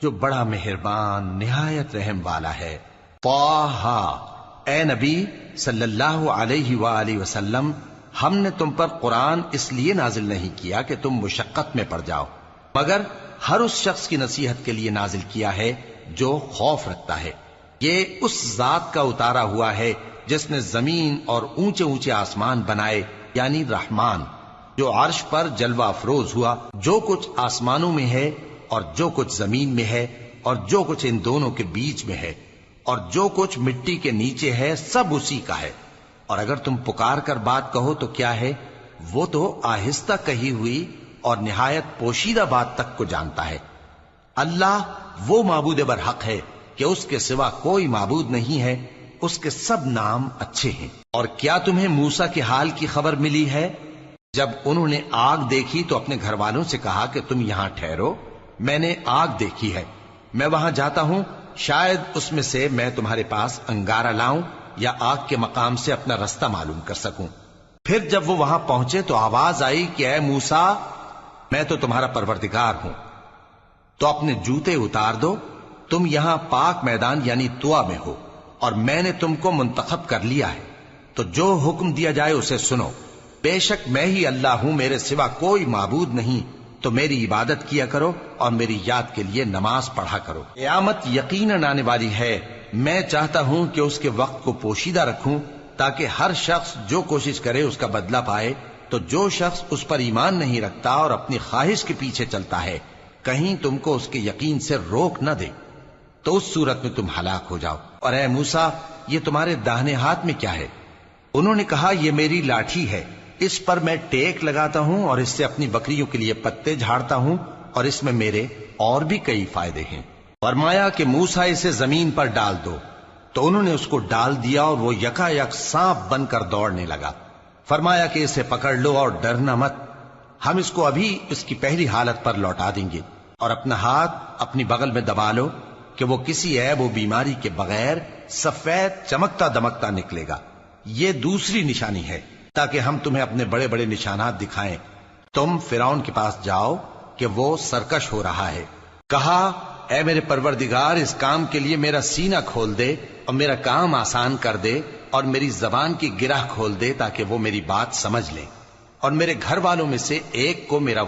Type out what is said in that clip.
جو بڑا مہربان نہایت رحم والا ہے۔ طٰہٰ، اے نبی صلی اللہ علیہ وآلہ وسلم، ہم نے تم پر قرآن اس لیے نازل نہیں کیا کہ تم مشقت میں پڑ جاؤ، مگر ہر اس شخص کی نصیحت کے لیے نازل کیا ہے جو خوف رکھتا ہے۔ یہ اس ذات کا اتارا ہوا ہے جس نے زمین اور اونچے اونچے آسمان بنائے، یعنی رحمان، جو عرش پر جلوہ افروز ہوا۔ جو کچھ آسمانوں میں ہے اور جو کچھ زمین میں ہے اور جو کچھ ان دونوں کے بیچ میں ہے اور جو کچھ مٹی کے نیچے ہے، سب اسی کا ہے۔ اور اگر تم پکار کر بات کہو تو کیا ہے، وہ تو آہستہ کہی ہوئی اور نہایت پوشیدہ بات تک کو جانتا ہے۔ اللہ وہ معبود برحق ہے کہ اس کے سوا کوئی معبود نہیں ہے، اس کے سب نام اچھے ہیں۔ اور کیا تمہیں موسیٰ کے حال کی خبر ملی ہے؟ جب انہوں نے آگ دیکھی تو اپنے گھر والوں سے کہا کہ تم یہاں ٹھہرو، میں نے آگ دیکھی ہے، میں وہاں جاتا ہوں، شاید اس میں سے میں تمہارے پاس انگارہ لاؤں یا آگ کے مقام سے اپنا رستہ معلوم کر سکوں۔ پھر جب وہ وہاں پہنچے تو آواز آئی کہ اے موسیٰ، میں تو تمہارا پروردگار ہوں، تو اپنے جوتے اتار دو، تم یہاں پاک میدان یعنی طویٰ میں ہو، اور میں نے تم کو منتخب کر لیا ہے، تو جو حکم دیا جائے اسے سنو۔ بے شک میں ہی اللہ ہوں، میرے سوا کوئی معبود نہیں، تو میری عبادت کیا کرو اور میری یاد کے لیے نماز پڑھا کرو۔ قیامت یقیناً آنے والی ہے، میں چاہتا ہوں کہ اس کے وقت کو پوشیدہ رکھوں تاکہ ہر شخص جو کوشش کرے اس کا بدلہ پائے۔ تو جو شخص اس پر ایمان نہیں رکھتا اور اپنی خواہش کے پیچھے چلتا ہے، کہیں تم کو اس کے یقین سے روک نہ دے، تو اس صورت میں تم ہلاک ہو جاؤ۔ اور اے موسیٰ، یہ تمہارے داہنے ہاتھ میں کیا ہے؟ انہوں نے کہا، یہ میری لاٹھی ہے، اس پر میں ٹیک لگاتا ہوں اور اس سے اپنی بکریوں کے لیے پتے جھاڑتا ہوں، اور اس میں میرے اور بھی کئی فائدے ہیں۔ فرمایا کہ موسیٰ اسے زمین پر ڈال دو، تو انہوں نے اس کو ڈال دیا اور وہ یکا یک سانپ بن کر دوڑنے لگا۔ فرمایا کہ اسے پکڑ لو اور ڈرنا مت، ہم اس کو ابھی اس کی پہلی حالت پر لوٹا دیں گے، اور اپنا ہاتھ اپنی بغل میں دبا لو کہ وہ کسی عیب و بیماری کے بغیر سفید چمکتا دمکتا نکلے گا۔ یہ دوسری نشانی ہے تاکہ ہم تمہیں اپنے بڑے بڑے نشانات دکھائیں۔ تم فرعون کے پاس جاؤ کہ وہ سرکش ہو رہا ہے۔ کہا، اے میرے پروردگار، اس کام کے لیے میرا سینہ کھول دے اور میرا کام آسان کر دے، اور میری زبان کی گرہ کھول دے تاکہ وہ میری بات سمجھ لیں، اور میرے گھر والوں میں سے ایک کو میرا